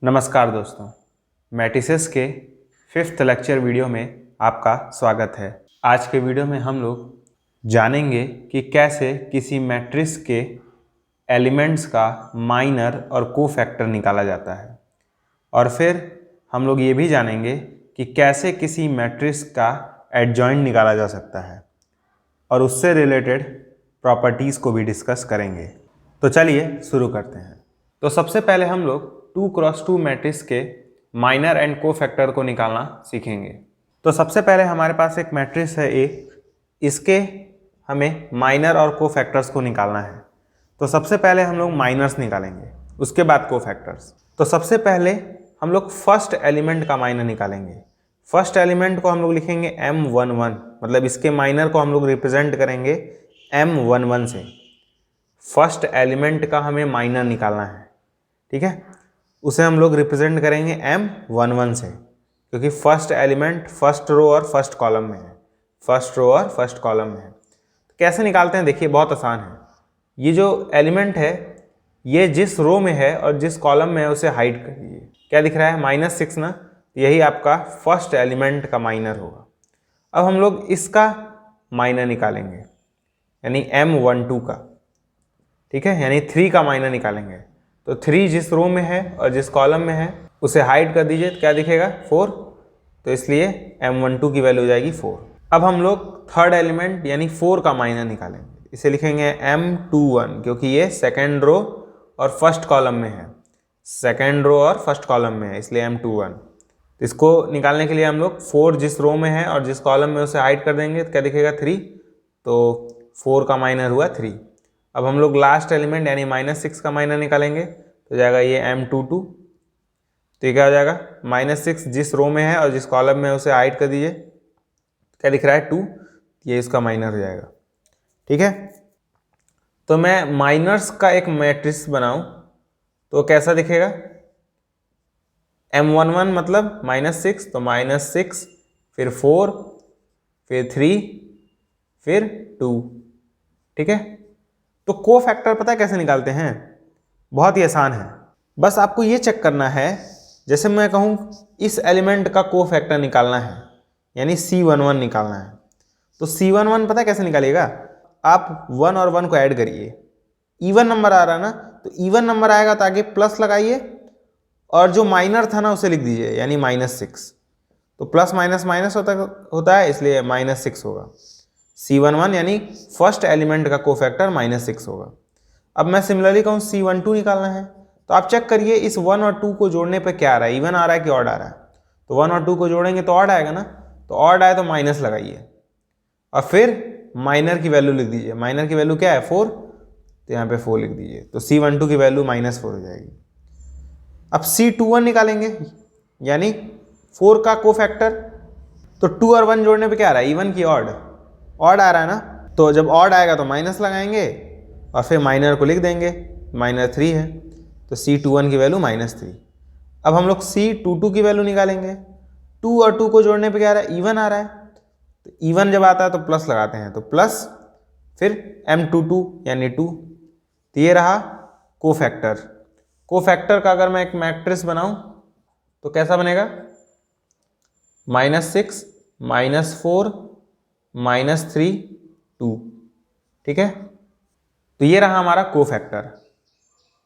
नमस्कार दोस्तों, मैट्रिसेस के 5th लेक्चर वीडियो में आपका स्वागत है। आज के वीडियो में हम लोग जानेंगे कि कैसे किसी मैट्रिक्स के एलिमेंट्स का माइनर और कोफैक्टर निकाला जाता है, और फिर हम लोग ये भी जानेंगे कि कैसे किसी मैट्रिक्स का एडजॉइंट निकाला जा सकता है और उससे रिलेटेड प्रॉपर्टीज़ को भी डिस्कस करेंगे। तो चलिए शुरू करते हैं। तो सबसे पहले हम लोग 2x2 मैट्रिक्स के माइनर एंड कोफैक्टर को निकालना सीखेंगे। तो सबसे पहले हमारे पास एक मैट्रिक्स है ए, इसके हमें माइनर और कोफैक्टर्स को निकालना है। तो सबसे पहले हम लोग माइनर्स निकालेंगे, उसके बाद कोफैक्टर्स। तो सबसे पहले हम लोग फर्स्ट एलिमेंट का माइनर निकालेंगे। फर्स्ट एलिमेंट को हम लोग लिखेंगे M11, मतलब इसके माइनर को हम लोग रिप्रेजेंट करेंगे M11 से। फर्स्ट एलिमेंट का हमें माइनर निकालना है, ठीक है, उसे हम लोग रिप्रेजेंट करेंगे M11 से, क्योंकि फर्स्ट एलिमेंट फर्स्ट रो और फर्स्ट कॉलम में है। फर्स्ट रो और फर्स्ट कॉलम में है। तो कैसे निकालते हैं, देखिए बहुत आसान है। ये जो एलिमेंट है ये जिस रो में है और जिस कॉलम में है उसे हाइड कर दीजिए। क्या दिख रहा है, -6 ना, यही आपका फर्स्ट एलिमेंट का माइनर होगा। अब हम लोग इसका माइनर निकालेंगे, यानी M12 का, ठीक है, यानी 3 का माइनर निकालेंगे। तो 3 जिस रो में है और जिस कॉलम में है उसे हाइड कर दीजिए, तो क्या दिखेगा 4, तो इसलिए M12 की वैल्यू हो जाएगी 4। अब हम लोग थर्ड एलिमेंट यानी 4 का माइनर निकालेंगे। इसे लिखेंगे M21, क्योंकि ये सेकेंड रो और फर्स्ट कॉलम में है। सेकेंड रो और फर्स्ट कॉलम में है, इसलिए M21। तो इसको निकालने के लिए हम लोग 4 जिस रो में है और जिस कॉलम में उसे हाइड कर देंगे, तो क्या दिखेगा 3, तो 4 का माइनर हुआ 3। अब हम लोग लास्ट एलिमेंट यानी -6 का माइनर निकालेंगे, तो जाएगा ये M22। तो ये क्या हो जाएगा, -6 जिस रो में है और जिस कॉलम में उसे हाइड कर दीजिए, क्या दिख रहा है 2, ये इसका माइनर हो जाएगा, ठीक है। तो मैं माइनर्स का एक मैट्रिक्स बनाऊं तो कैसा दिखेगा, M11 मतलब -6, तो -6 फिर 4 फिर 3 फिर 2, ठीक है। तो कोफैक्टर पता है कैसे निकालते हैं, बहुत ही आसान है। बस आपको ये चेक करना है, जैसे मैं कहूँ इस एलिमेंट का कोफैक्टर निकालना है, यानी C11 निकालना है। तो C11 पता है कैसे निकालिएगा, आप 1 और 1 को ऐड करिए। इवन नंबर आ रहा है ना, तो इवन नंबर आएगा तो आगे प्लस लगाइए, और जो माइनर था ना उसे लिख दीजिए, यानी -6। तो प्लस माइनस माइनस होता है, इसलिए -6 होगा। C11 यानी फर्स्ट एलिमेंट का कोफैक्टर -6 होगा। अब मैं सिमिलरली कहूँ C12 निकालना है, तो आप चेक करिए इस 1 और 2 को जोड़ने पे क्या आ रहा है, इवन आ रहा है कि ऑड आ रहा है। तो 1 और 2 को जोड़ेंगे तो ऑड आएगा ना, तो ऑड आए तो माइनस लगाइए और फिर माइनर की वैल्यू लिख दीजिए। माइनर की वैल्यू क्या है 4, तो यहाँ पे 4 लिख दीजिए, तो C12 की वैल्यू -4 हो जाएगी। अब C21 निकालेंगे, यानी 4 का कोफैक्टर। तो 2 और 1 जोड़ने पे क्या आ रहा है, इवन की ऑड, ऑड आ रहा है ना, तो जब ऑड आएगा तो माइनस लगाएंगे और फिर माइनर को लिख देंगे, -3 है, तो C21 की वैल्यू -3। अब हम लोग C22 की वैल्यू निकालेंगे। 2 और 2 को जोड़ने पे क्या आ रहा है, इवन आ रहा है, तो इवन जब आता है तो प्लस लगाते हैं, तो प्लस फिर M22 यानी 2। तो ये रहा कोफैक्टर। कोफैक्टर का अगर मैं एक मैट्रिक्स बनाऊं तो कैसा बनेगा, -6 -4 -3 2, ठीक है। तो ये रहा हमारा कोफैक्टर।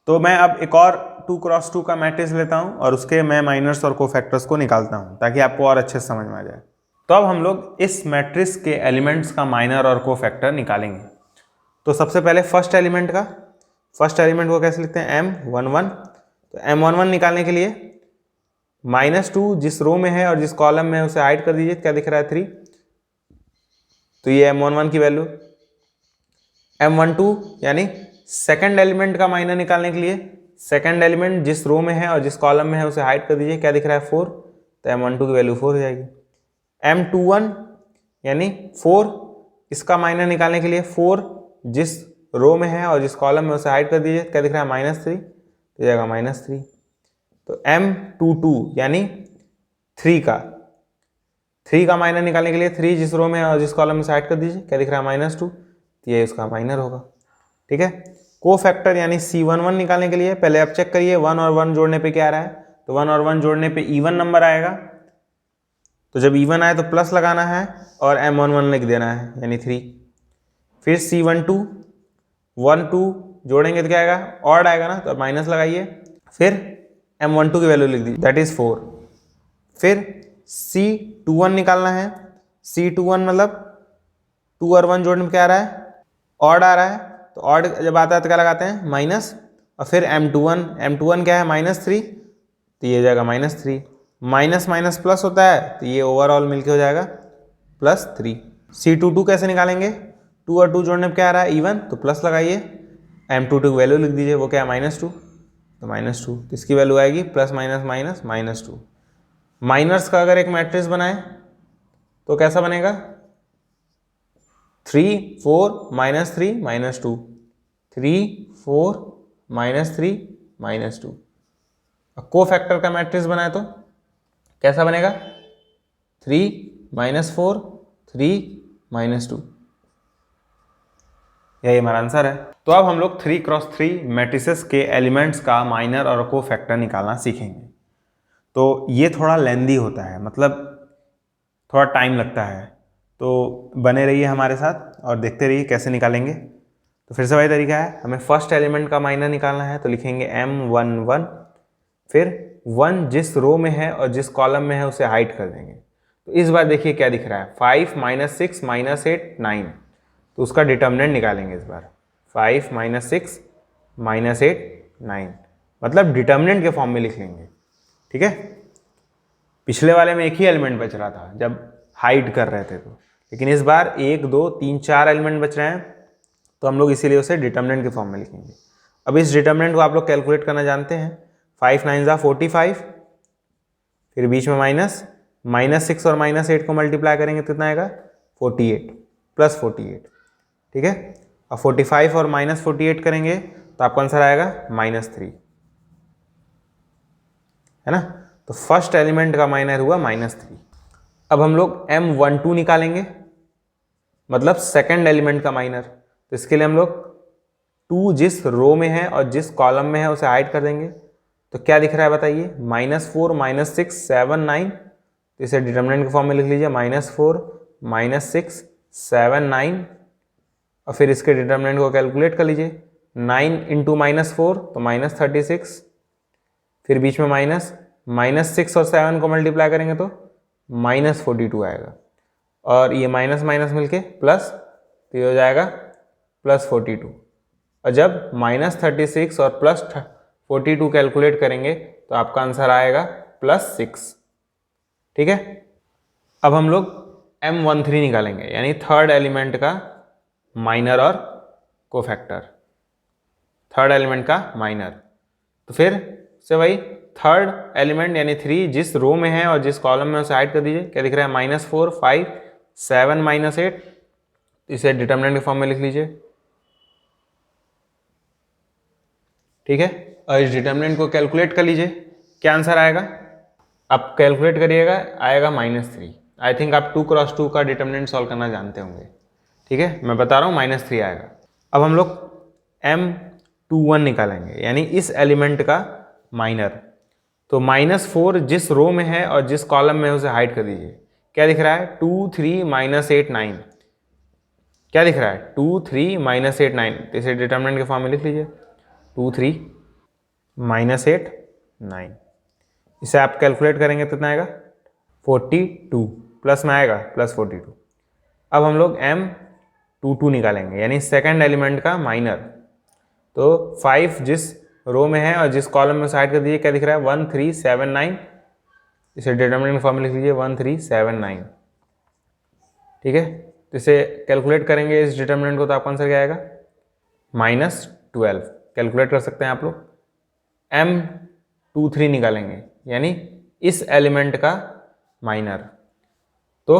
तो मैं अब एक और 2x2 का मैट्रिक्स लेता हूं और उसके मैं माइनर्स और कोफैक्टर्स को निकालता हूं, ताकि आपको और अच्छे से समझ में आ जाए। तो अब हम लोग इस मैट्रिक्स के एलिमेंट्स का माइनर और कोफैक्टर निकालेंगे। तो सबसे पहले फर्स्ट एलिमेंट को कैसे लिखते हैं, M11। तो M11 निकालने के लिए -2 जिस रो में है और जिस कॉलम में है उसे हाइड कर दीजिए, क्या दिख रहा है 3, तो ये M11 की वैल्यू। M12 यानी सेकंड एलिमेंट का माइनर निकालने के लिए सेकंड एलिमेंट जिस रो में है और जिस कॉलम में है उसे हाइड कर दीजिए, क्या दिख रहा है 4, तो M12 की वैल्यू 4 हो जाएगी। M21 यानी 4, इसका माइनर निकालने के लिए 4 जिस रो में है और जिस कॉलम में उसे हाइड कर दीजिए, क्या दिख रहा है -3, तो जाएगा -3। तो M22 यानी 3 का माइनर निकालने के लिए 3 जिस रो में है और जिस कॉलम में से हाइड कर दीजिए, क्या दिख रहा है -2, तो ये उसका माइनर होगा, ठीक है। कोफैक्टर यानी C11 निकालने के लिए पहले आप चेक करिए 1 और 1 जोड़ने पे क्या आ रहा है, तो 1 और 1 जोड़ने पे इवन नंबर आएगा, तो जब इवन आए तो प्लस लगाना है और M11 लिख देना है यानी 3। फिर C12 1 2 जोड़ेंगे तो क्या आएगा, ऑड आएगा ना, तो माइनस लगाइए। फिर M12 की वैल्यू लिख दी दैट इज 4। फिर C21 निकालना है। C21 मतलब 2 और 1 जोड़ने में क्या आ रहा है, ऑड आ रहा है, तो ऑड जब आता है तो क्या लगाते हैं, माइनस। और फिर M21 क्या है, -3, तो ये हो जाएगा -3। माइनस माइनस प्लस होता है तो ये ओवरऑल मिलके हो जाएगा +3। C22 कैसे निकालेंगे, 2 और 2 जोड़ने में क्या आ रहा है, इवन, तो प्लस लगाइए। M22 की वैल्यू लिख दीजिए, वो क्या है, -2, तो -2, तो इसकी वैल्यू आएगी प्लस माइनस माइनस -2। माइनर्स का अगर एक मैट्रिक्स बनाए तो कैसा बनेगा, 3 4 -3 -2, 3 4 -3 -2। को फैक्टर का मैट्रिक्स बनाए तो कैसा बनेगा, 3 -4 3 -2। यही हमारा आंसर है। तो अब हम लोग 3x3 मैट्रिसेस के एलिमेंट्स का माइनर और को फैक्टर निकालना सीखेंगे। तो ये थोड़ा लेंदी होता है, मतलब थोड़ा टाइम लगता है, तो बने रहिए हमारे साथ और देखते रहिए कैसे निकालेंगे। तो फिर से वही तरीका है, हमें फर्स्ट एलिमेंट का माइनर निकालना है, तो लिखेंगे M11, फिर 1 जिस रो में है और जिस कॉलम में है उसे हाइड कर देंगे। तो इस बार देखिए क्या दिख रहा है, 5 -6 -8 9, तो उसका डिटर्मिनेंट निकालेंगे इस बार। 5 -6 -8 9, मतलब डिटर्मिनेंट के फॉर्म में लिख लेंगे, ठीक है। पिछले वाले में एक ही एलिमेंट बच रहा था जब हाइड कर रहे थे तो, लेकिन इस बार 1 2 3 4 एलिमेंट बच रहे हैं, तो हम लोग इसीलिए उसे डिटर्मिनेंट के फॉर्म में लिखेंगे। अब इस डिटर्मिनेंट को आप लोग कैलकुलेट करना जानते हैं, 5 9 45, फिर बीच में माइनस, -6 और -8 को मल्टीप्लाई करेंगे तो कितना आएगा, 48 +48, ठीक है। अब 45 और -48 करेंगे तो आपका आंसर आएगा -3, है ना। तो फर्स्ट एलिमेंट का माइनर हुआ -3। अब हम लोग M12 निकालेंगे, मतलब सेकंड एलिमेंट का माइनर। तो इसके लिए हम लोग 2 जिस रो में है और जिस कॉलम में है उसे हाइड कर देंगे। तो क्या दिख रहा है बताइए, -4 -6 7 9, तो इसे डिटर्मिनेंट के फॉर्म में लिख लीजिए, -4 -6 7 9, और फिर इसके डिटर्मिनेंट को कैलकुलेट कर लीजिए, 9 × -4 तो -36, फिर बीच में -6 और 7 को मल्टीप्लाई करेंगे तो -42 आएगा, और ये माइनस माइनस मिलके प्लस, तो ये हो जाएगा +42। और जब -36 और +42 कैलकुलेट करेंगे तो आपका आंसर आएगा +6, ठीक है। अब हम लोग M13 निकालेंगे, यानी थर्ड एलिमेंट का माइनर और कोफैक्टर, थर्ड एलिमेंट का माइनर। तो फिर से वही थर्ड एलिमेंट यानी 3 जिस रो में है और जिस कॉलम में उसे हाइड कर दीजिए। क्या दिख रहा है, -4 5 7 -8, इसे डिटर्मिनेंट के फॉर्म में लिख लीजिए, ठीक है। और इस डिटर्मिनेंट को कैलकुलेट कर लीजिए, क्या आंसर आएगा, आप कैलकुलेट करिएगा, आएगा -3। आई थिंक आप 2x2 का डिटर्मिनेंट सॉल्व करना जानते होंगे, ठीक है। मैं बता रहा हूँ -3 आएगा। अब हम लोग M21 निकालेंगे, यानी इस एलिमेंट का माइनर। तो -4 जिस रो में है और जिस कॉलम में उसे हाइड कर दीजिए। क्या दिख रहा है, 2 3 -8 9, क्या दिख रहा है, 2 3 -8 9, तो इसे डिटर्मिनेंट के फॉर्म में लिख लीजिए, 2 3 -8 9। इसे आप कैलकुलेट करेंगे तो कितना आएगा, 42, प्लस में आएगा +42। अब हम लोग M22 निकालेंगे, यानी सेकंड एलिमेंट का माइनर। तो 5 जिस रो में है और जिस कॉलम में साइड कर दीजिए। क्या दिख रहा है, 1 3 7 9, इसे डिटर्मिनेंट फॉर्म में लिख लीजिए, 1 3 7 9, ठीक है। तो इसे कैलकुलेट करेंगे इस डिटर्मिनेंट को, तो आपका आंसर क्या आएगा, -12। कैलकुलेट कर सकते हैं आप लोग। M23 निकालेंगे, यानी इस एलिमेंट का माइनर। तो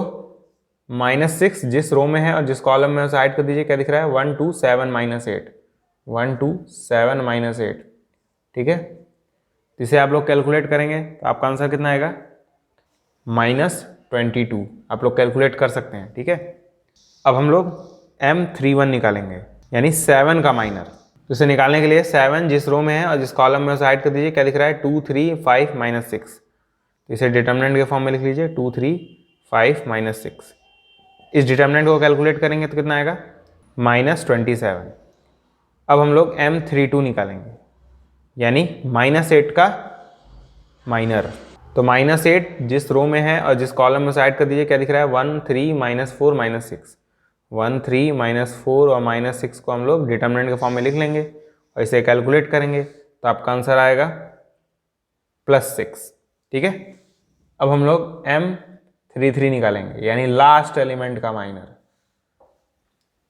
-6 जिस रो में है और जिस कॉलम में उसे हाइड कर दीजिए। क्या दिख रहा है, 1 2 7 -8, 1 2 7 -8, ठीक है। इसे आप लोग कैलकुलेट करेंगे तो आपका आंसर कितना आएगा, -22। आप लोग कैलकुलेट कर सकते हैं, ठीक है। अब हम लोग M31 निकालेंगे, यानी 7 का माइनर। तो इसे निकालने के लिए 7 जिस रो में है और जिस कॉलम में उसे हाइड कर दीजिए। क्या दिख रहा है 2 3 5 -6। तो इसे डिटर्मिनेंट के फॉर्म में लिख लीजिए 2 3 5 -6। इस डिटर्मिनेंट को कैलकुलेट करेंगे तो कितना आएगा -27। अब हम लोग M32 निकालेंगे यानी -8 का माइनर। तो -8 जिस रो में है और जिस कॉलम में उसे ऐड कर दीजिए। क्या दिख रहा है 1 3 -4 -6। 1 3 -4 और -6 को हम लोग डिटर्मिनेंट के फॉर्म में लिख लेंगे और इसे कैलकुलेट करेंगे तो आपका आंसर आएगा +6। ठीक है। अब हम लोग M33 निकालेंगे यानी लास्ट एलिमेंट का माइनर।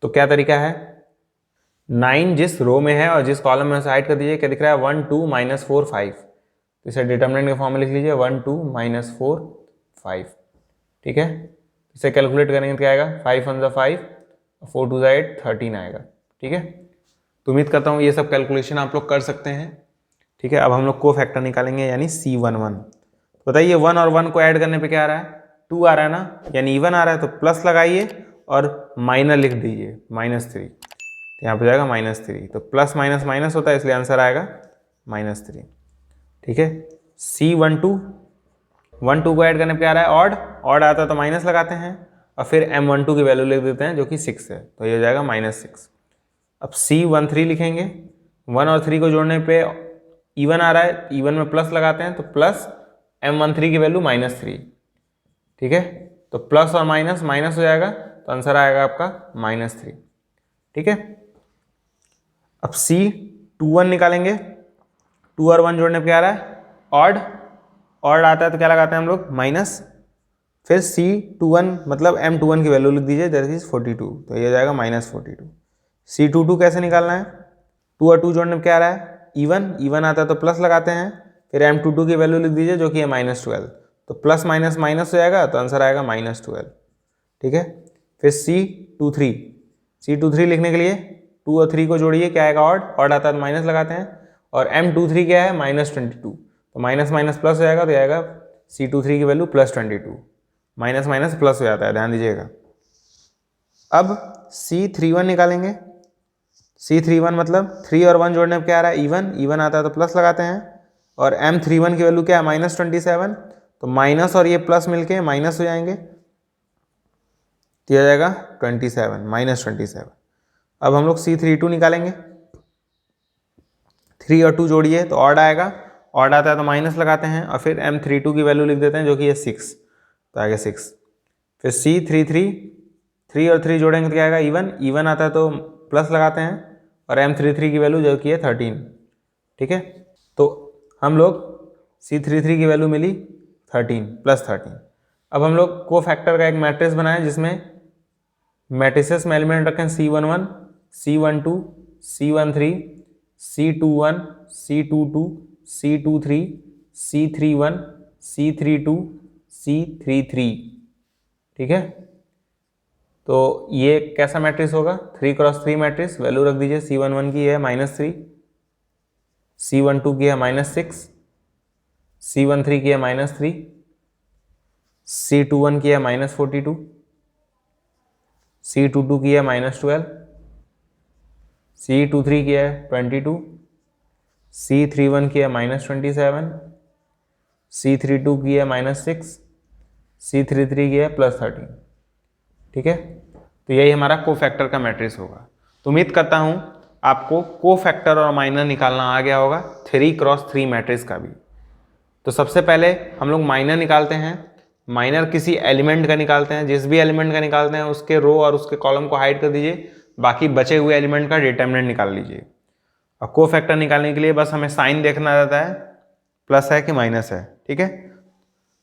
तो क्या तरीका है 9 जिस रो में है और जिस कॉलम में उसे ऐड कर दीजिए। क्या दिख रहा है 1 2 -4 5। तो इसे डिटर्मिनेंट के फॉर्म में लिख लीजिए 1 2 -4 5। ठीक है। इसे कैलकुलेट करेंगे तो क्या आएगा 5 1 5 4 2 8 13 आएगा। ठीक है। तो उम्मीद करता हूँ ये सब कैलकुलेशन आप लोग कर सकते हैं। ठीक है। अब हम लोग को फैक्टर निकालेंगे यानी C11। बताइए 1 और 1 को ऐड करने पे क्या आ रहा है 2 आ रहा है ना, यानी इवन आ रहा है तो प्लस लगाइए और माइनर लिख दीजिए -3। तो यहाँ पे जाएगा -3। तो प्लस माइनस माइनस होता है इसलिए आंसर आएगा -3। ठीक है। C12 1 2 को ऐड करने पे आ रहा है ऑड आता है तो माइनस लगाते हैं और फिर M12 की वैल्यू लिख देते हैं जो कि 6 है। तो ये हो जाएगा -6। अब C13 लिखेंगे 1 और 3 को जोड़ने पे इवन आ रहा है, इवन में प्लस लगाते हैं तो प्लस M13 की वैल्यू -3। ठीक है। तो प्लस और माइनस माइनस हो जाएगा तो आंसर आएगा आपका -3। ठीक है। अब C21 निकालेंगे 2 और 1 जोड़ने पे क्या आ रहा है ऑड आता है तो क्या लगाते हैं हम लोग माइनस, फिर C21 मतलब M21 की वैल्यू लिख दीजिए दैट इज 42। तो ये हो जाएगा -42। C22 कैसे निकालना है 2 और 2 जोड़ने पे क्या आ रहा है इवन आता है तो प्लस लगाते हैं, फिर M22 की वैल्यू लिख दीजिए जो कि है -12। तो प्लस माइनस माइनस हो जाएगा तो आंसर आएगा -12। ठीक है। फिर C23 लिखने के लिए 2 और 3 को जोड़िए क्या आएगा ऑड आता है तो माइनस लगाते हैं और M23 क्या है -22। तो माइनस माइनस प्लस हो जाएगा तो आएगा C23 की वैल्यू +22। माइनस माइनस प्लस हो जाता है ध्यान दीजिएगा। अब C31 निकालेंगे। C31 मतलब 3 और 1 जोड़ने पे क्या आ रहा है इवन आता है तो प्लस लगाते हैं और M31 की वैल्यू क्या है -27। तो माइनस और ये प्लस मिलके माइनस हो जाएंगे तो यह जाएगा 27 -27। अब हम लोग C32 निकालेंगे 3 और 2 जोड़िए तो ऑड आएगा, ऑड आता है तो माइनस लगाते हैं और फिर M32 की वैल्यू लिख देते हैं जो कि है 6। तो आएगा 6। फिर C33 3 और 3 जोड़ेंगे तो क्या आएगा इवन आता है तो प्लस लगाते हैं और M33 की वैल्यू जो कि है 13। ठीक है। तो हम लोग C33 की वैल्यू मिली 13 +13। अब हम लोग को फैक्टर का एक मैट्रिक्स बनाएं जिसमें मैट्रिसेस में एलिमेंट रखें C11 C12 C13 C21 C22 C23 C31 C32 C33। ठीक है। तो ये कैसा मैट्रिक्स होगा 3 × 3 मैट्रिक्स। वैल्यू रख दीजिए C11 की है -3, C12 की है -6, C13 की है -3, C21 की है -42, C22 की है -12, C23 की है 22, C31 की है -27, C32 की है -6, C33 की है +13। ठीक है। तो यही हमारा कोफैक्टर का मैट्रिक्स होगा। तो उम्मीद करता हूं आपको कोफैक्टर और माइनर निकालना आ गया होगा 3 × 3 मैट्रिक्स का भी। तो सबसे पहले हम लोग माइनर निकालते हैं। माइनर किसी एलिमेंट का निकालते हैं, जिस भी एलिमेंट का निकालते हैं उसके रो और उसके कॉलम को हाइड कर दीजिए, बाकी बचे हुए एलिमेंट का डिटर्मिनेंट निकाल लीजिए। और कोफैक्टर निकालने के लिए बस हमें साइन देखना रहता है प्लस है कि माइनस है। ठीक है।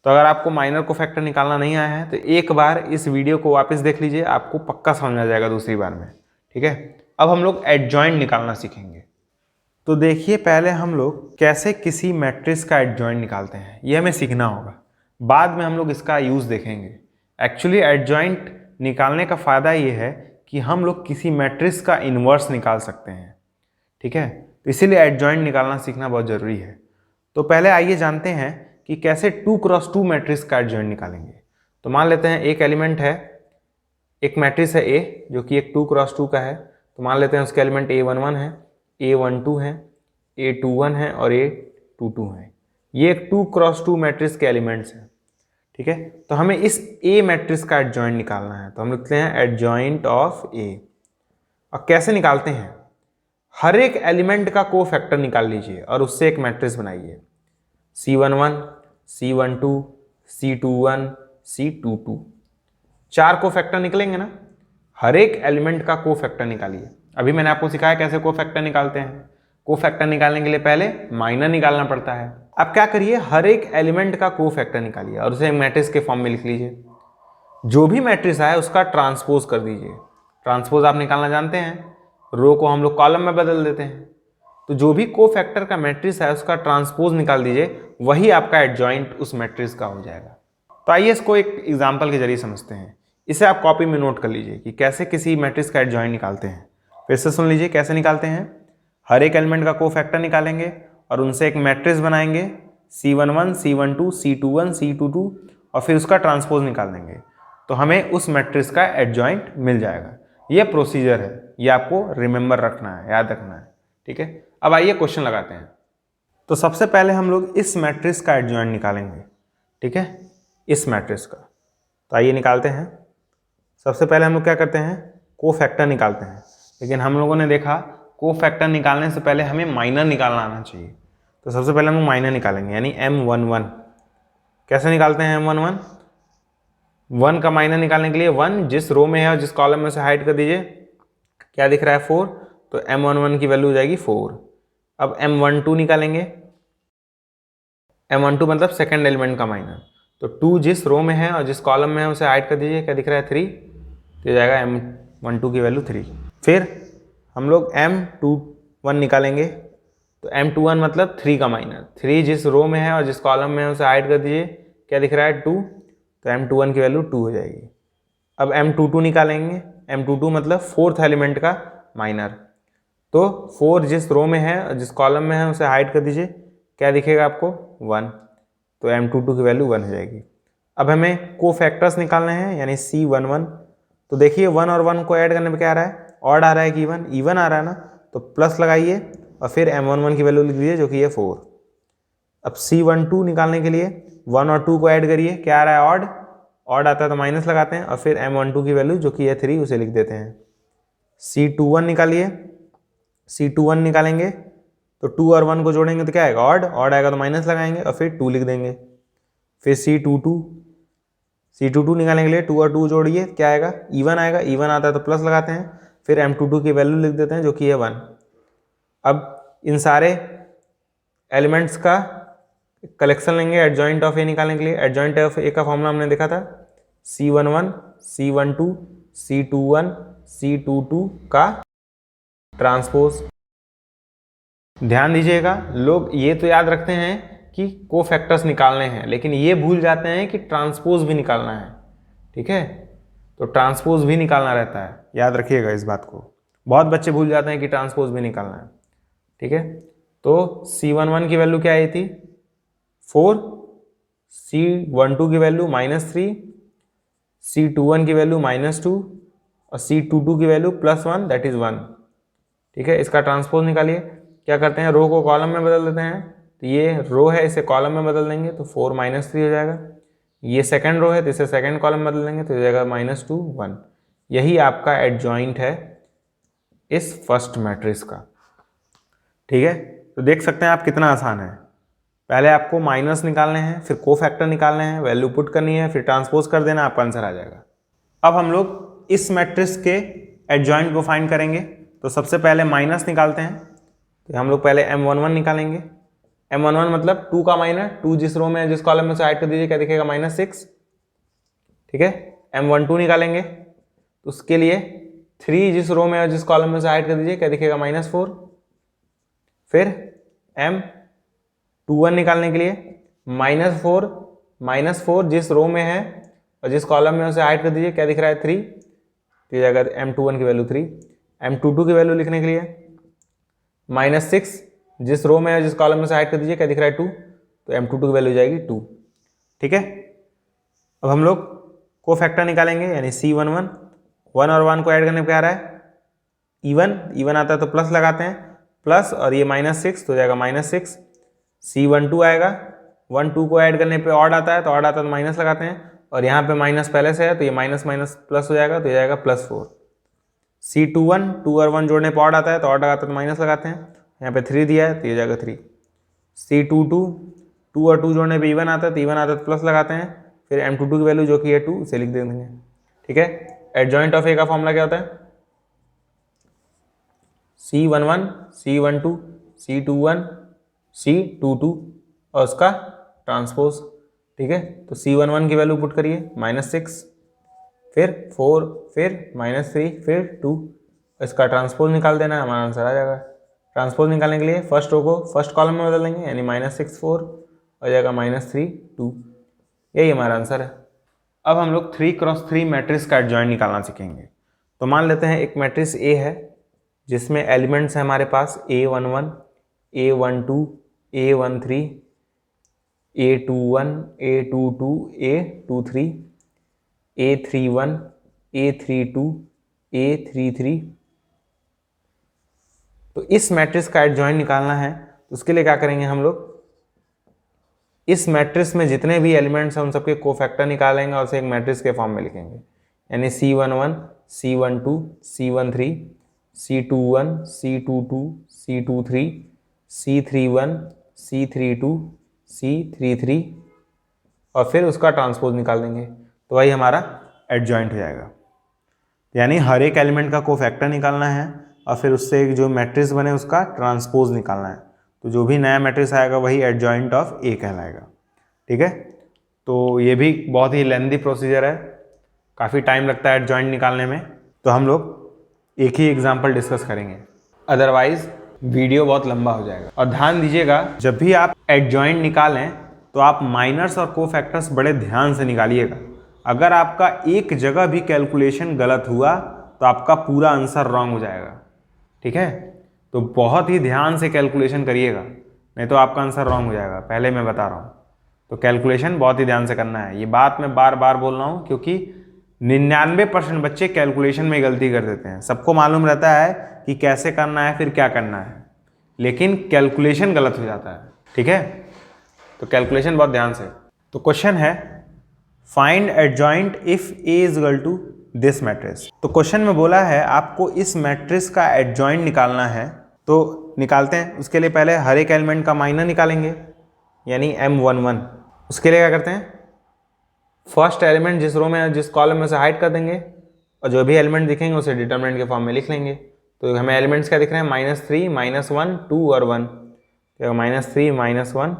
तो अगर आपको माइनर कोफैक्टर निकालना नहीं आया है तो एक बार इस वीडियो को वापस देख लीजिए, आपको पक्का समझ आ जाएगा दूसरी बार में। ठीक है। अब हम लोग एडजॉइंट निकालना सीखेंगे। तो देखिए पहले हम लोग कैसे किसी मैट्रिक्स का एडजॉइंट निकालते हैं ये हमें सीखना होगा, बाद में हम लोग इसका यूज़ देखेंगे। एक्चुअली एडजॉइंट निकालने का फ़ायदा ये है कि हम लोग किसी मैट्रिक्स का इन्वर्स निकाल सकते हैं। ठीक है। तो इसीलिए एडजॉइंट निकालना सीखना बहुत ज़रूरी है। तो पहले आइए जानते हैं कि कैसे 2 × 2 मैट्रिक्स का एडजॉइंट निकालेंगे। तो मान लेते हैं एक एलिमेंट है, एक मैट्रिक्स है A जो कि एक 2 × 2 का है। तो मान लेते हैं उसके एलिमेंट A11 है, A12 है, A21 है और A22 है। ये एक 2x2 मैट्रिक्स के एलिमेंट्स हैं, ठीक है। तो हमें इस A मैट्रिक्स का एडजॉइंट निकालना है, तो हम लिखते हैं एडजॉइंट ऑफ A। और कैसे निकालते हैं? हर एक एलिमेंट का कोफैक्टर निकाल लीजिए और उससे एक मैट्रिक्स बनाइए। C11, C12, C21, C22, 4 cofactor निकलेंगे ना। हर एक एलिमेंट का कोफैक्टर निकालिए। अभी मैंने आपको सिखाया कैसे कोफैक्टर निकालते हैं। कोफैक्टर निकालने के लिए पहले माइनर निकालना पड़ता है। अब क्या करिए, हर एक एलिमेंट का कोफैक्टर निकालिए और उसे मैट्रिक्स के फॉर्म में लिख लीजिए। जो भी मैट्रिक्स आए उसका ट्रांसपोज कर दीजिए। ट्रांसपोज आप निकालना जानते हैं, रो को हम लोग कॉलम में बदल देते हैं। तो जो भी कोफैक्टर का मैट्रिक्स है उसका ट्रांसपोज निकाल दीजिए, वही आपका एडजॉइंट उस मैट्रिक्स का हो जाएगा। तो आइए इसको एक एग्जाम्पल के जरिए समझते हैं। इसे आप कॉपी में नोट कर लीजिए कि कैसे किसी मैट्रिक्स का एडजॉइंट निकालते हैं। फिर से सुन लीजिए कैसे निकालते हैं। हर एक एलिमेंट का कोफैक्टर निकालेंगे और उनसे एक मैट्रिक्स बनाएंगे C11, C12, C21, C22 और फिर उसका ट्रांसपोज निकाल देंगे, तो हमें उस मैट्रिक्स का एडजॉइंट मिल जाएगा। ये प्रोसीजर है, ये आपको रिमेंबर रखना है, याद रखना है, ठीक है। अब आइए क्वेश्चन लगाते हैं। तो सबसे पहले हम लोग इस मैट्रिक्स का एडजॉइंट निकालेंगे, ठीक है, इस मैट्रिक्स का। तो आइए निकालते हैं। सबसे पहले हम लोग क्या करते हैं, कोफैक्टर निकालते हैं। लेकिन हम लोगों ने देखा कोफैक्टर निकालने से पहले हमें माइनर निकालना आना चाहिए। तो सबसे पहले हम लोग माइनर निकालेंगे, यानी M11। कैसे निकालते हैं M11? 1 का माइनर निकालने के लिए 1 जिस रो में है और जिस कॉलम में से हाइड कर दीजिए। क्या दिख रहा है? 4। तो M11 की वैल्यू हो जाएगी 4। अब M12 निकालेंगे। M12 मतलब सेकेंड एलिमेंट का माइनर। तो 2 जिस रो में है और जिस कॉलम में है उसे हाइड कर दीजिए। क्या दिख रहा है? 3। तो जाएगा M12 की वैल्यू 3। फिर हम लोग M21 निकालेंगे। तो M21 मतलब 3 का माइनर। 3 जिस रो में है और जिस कॉलम में है उसे हाइड कर दीजिए। क्या दिख रहा है? 2। तो M21 की वैल्यू 2 हो जाएगी। अब M22 निकालेंगे। M22 मतलब फोर्थ एलिमेंट का माइनर। तो 4 जिस रो में है और जिस कॉलम में है उसे हाइड कर दीजिए। क्या दिखेगा आपको? 1। तो M22 की वैल्यू 1 हो जाएगी। अब हमें कोफैक्टर्स निकालने हैं, यानी C11। तो देखिए 1 और 1 को ऐड करने पे क्या आ रहा है? ऑड आ रहा है कि इवन? इवन आ रहा है ना, तो प्लस लगाइए और फिर M11 की वैल्यू लिख दीजिए जो कि है 4। अब C12 निकालने के लिए 1 और 2 को ऐड करिए। क्या आ रहा है? ऑड। ऑड आता है तो माइनस लगाते हैं और फिर M12 की वैल्यू जो कि है 3 उसे लिख देते हैं। C21 निकालिए। C21 निकालेंगे तो 2 और 1 को जोड़ेंगे तो क्या आएगा? ऑड। ऑड आएगा तो माइनस लगाएंगे और फिर 2 लिख देंगे। फिर C22 निकालने के लिए 2 और 2 जोड़िए, क्या आएगा? इवन आएगा। इवन आता है तो प्लस लगाते हैं, फिर M22 की वैल्यू लिख देते हैं जो कि है 1। अब इन सारे एलिमेंट्स का कलेक्शन लेंगे एडजॉइंट ऑफ ए निकालने के लिए। एडजॉइंट ऑफ ए का फॉर्मूला हमने देखा था C11, C12, C21, C22 का ट्रांसपोज। ध्यान दीजिएगा, लोग ये तो याद रखते हैं कि कोफैक्टर्स निकालने हैं, लेकिन ये भूल जाते हैं कि ट्रांसपोज भी निकालना है, ठीक है। तो ट्रांसपोज भी निकालना रहता है, याद रखिएगा इस बात को। बहुत बच्चे भूल जाते हैं कि ट्रांसपोज भी निकालना है, ठीक है। तो C11 की वैल्यू क्या आई थी? 4। C12 की वैल्यू -3, C21 की वैल्यू -2 और C22 की वैल्यू +1 दैट इज 1, ठीक है। इसका ट्रांसपोज निकालिए। क्या करते हैं? रो को कॉलम में बदल देते हैं। तो ये रो है, इसे कॉलम में बदल देंगे तो 4 -3 हो जाएगा। ये सेकंड रो है तो इसे सेकंड कॉलम में बदल देंगे तो हो जाएगा -2 1। यही आपका एडजॉइंट है इस फर्स्ट मैट्रिक्स का, ठीक है। तो देख सकते हैं आप कितना आसान है। पहले आपको माइनस निकालने हैं, फिर कोफैक्टर निकालने हैं, वैल्यू पुट करनी है, फिर ट्रांसपोज कर देना, आपका आंसर आ जाएगा। अब हम लोग इस मैट्रिक्स के एडजॉइंट को फाइंड करेंगे। तो सबसे पहले माइनस निकालते हैं। तो हम लोग पहले M11 निकालेंगे। M11 मतलब 2 का माइनर। 2 जिस रो में है जिस कॉलम में से ऐड कर दीजिए, क्या दिखेगा? -6, ठीक है। M12 निकालेंगे तो उसके लिए 3 जिस रो में है जिस कॉलम में से ऐड कर दीजिए, क्या दिखेगा? -4। फिर M21 निकालने के लिए -4 जिस रो में है और जिस कॉलम में उसे ऐड कर दीजिए, क्या दिख रहा है? 3। तो अगर M21 की वैल्यू 3। M22 की वैल्यू लिखने के लिए -6 जिस रो में है जिस कॉलम में से ऐड कर दीजिए, क्या दिख रहा है? 2। तो M22 की वैल्यू जाएगी 2, ठीक है। अब हम लोग कोफैक्टर निकालेंगे, यानी C11। 1 और 1 को ऐड करने पे आ रहा है इवन। इवन आता है तो प्लस लगाते हैं। प्लस और ये -6 तो हो जाएगा -6। C12 आएगा, 1 2 को ऐड करने पे ऑड आता है, तो ऑड आता है तो माइनस लगाते हैं, और यहाँ पे माइनस पहले से है तो ये माइनस माइनस प्लस हो जाएगा, तो ये जाएगा +4। C21 2 और 1 जोड़ने पे ऑड आता है, तो ऑड लगाते हैं तो माइनस लगाते हैं, यहाँ पे 3 दिया है तो ये जाएगा 3। C22 2 और 2 जोड़ने पे इवन आता है, तो इवन आता है तो प्लस लगाते हैं, फिर M22 की वैल्यू जो कि है 2 इसे लिख देंगे। ठीक है, एडजॉइंट ऑफ ए का फॉर्मूला क्या होता है? C11 C12 C21 C22 और उसका ट्रांसपोज। ठीक है, तो C11 की वैल्यू पुट करिए -6, फिर 4, फिर -3, फिर 2, इसका ट्रांसपोज निकाल देना है, हमारा आंसर आ जाएगा। ट्रांसपोज निकालने के लिए फर्स्ट रो को फर्स्ट कॉलम में बदल देंगे, यानी -6 4 हो जाएगा -3 2, यही हमारा आंसर है। अब हम लोग 3x3 मैट्रिक्स का एडजॉइंट निकालना सीखेंगे। तो मान लेते हैं एक मैट्रिक्स ए है जिसमें एलिमेंट्स हैं हमारे पास A11 A12 A13 A21 A22 A23 A31 A32 A33। तो इस मैट्रिक्स का एडजॉइंट निकालना है, तो उसके लिए क्या करेंगे हम लोग, इस मैट्रिक्स में जितने भी एलिमेंट्स हैं उन सबके कोफैक्टर निकालेंगे और उसे एक मैट्रिक्स के फॉर्म में लिखेंगे, यानी C11 C12 C13 C21 C22 C23 C31 C32 C33 और फिर उसका ट्रांसपोज निकाल देंगे, तो वही हमारा एडजॉइंट हो जाएगा। यानी हर एक एलिमेंट का कोफैक्टर निकालना है और फिर उससे एक जो मैट्रिक्स बने उसका ट्रांसपोज निकालना है, तो जो भी नया मैट्रिक्स आएगा वही एडजॉइंट ऑफ ए कहलाएगा। ठीक है, तो ये भी बहुत ही लेंथी प्रोसीजर है, काफ़ी टाइम लगता है एडजॉइंट निकालने में, तो हम लोग एक ही एग्जाम्पल डिस्कस करेंगे, अदरवाइज वीडियो बहुत लंबा हो जाएगा। और ध्यान दीजिएगा, जब भी आप एडजॉइंट निकालें तो आप माइनर्स और कोफैक्टर्स बड़े ध्यान से निकालिएगा। अगर आपका एक जगह भी कैलकुलेशन गलत हुआ तो आपका पूरा आंसर रॉन्ग हो जाएगा। ठीक है, तो बहुत ही ध्यान से कैलकुलेशन करिएगा, नहीं तो आपका आंसर रॉन्ग हो जाएगा, पहले मैं बता रहा हूँ। तो कैलकुलेशन बहुत ही ध्यान से करना है, ये बात मैं बार बार बोल रहा हूँ क्योंकि 99% बच्चे कैलकुलेशन में गलती कर देते हैं। सबको मालूम रहता है कि कैसे करना है फिर क्या करना है, लेकिन कैलकुलेशन गलत हो जाता है। ठीक है, तो कैलकुलेशन बहुत ध्यान से। तो क्वेश्चन है find adjoint if A is equal to this matrix. तो क्वेश्चन में बोला है आपको इस मैट्रिक्स का एडजॉइंट निकालना है, तो निकालते हैं। उसके लिए पहले हर एक एलिमेंट का माइनर निकालेंगे, यानी M11। उसके लिए क्या करते हैं, फर्स्ट एलिमेंट जिस रो में है जिस कॉलम में से हाइड कर देंगे और जो भी एलिमेंट दिखेंगे उसे डिटरमिनेंट के फॉर्म में लिख लेंगे। तो हमें एलिमेंट्स क्या दिख रहे हैं, -3 -1 2 और 1, तो -3 -1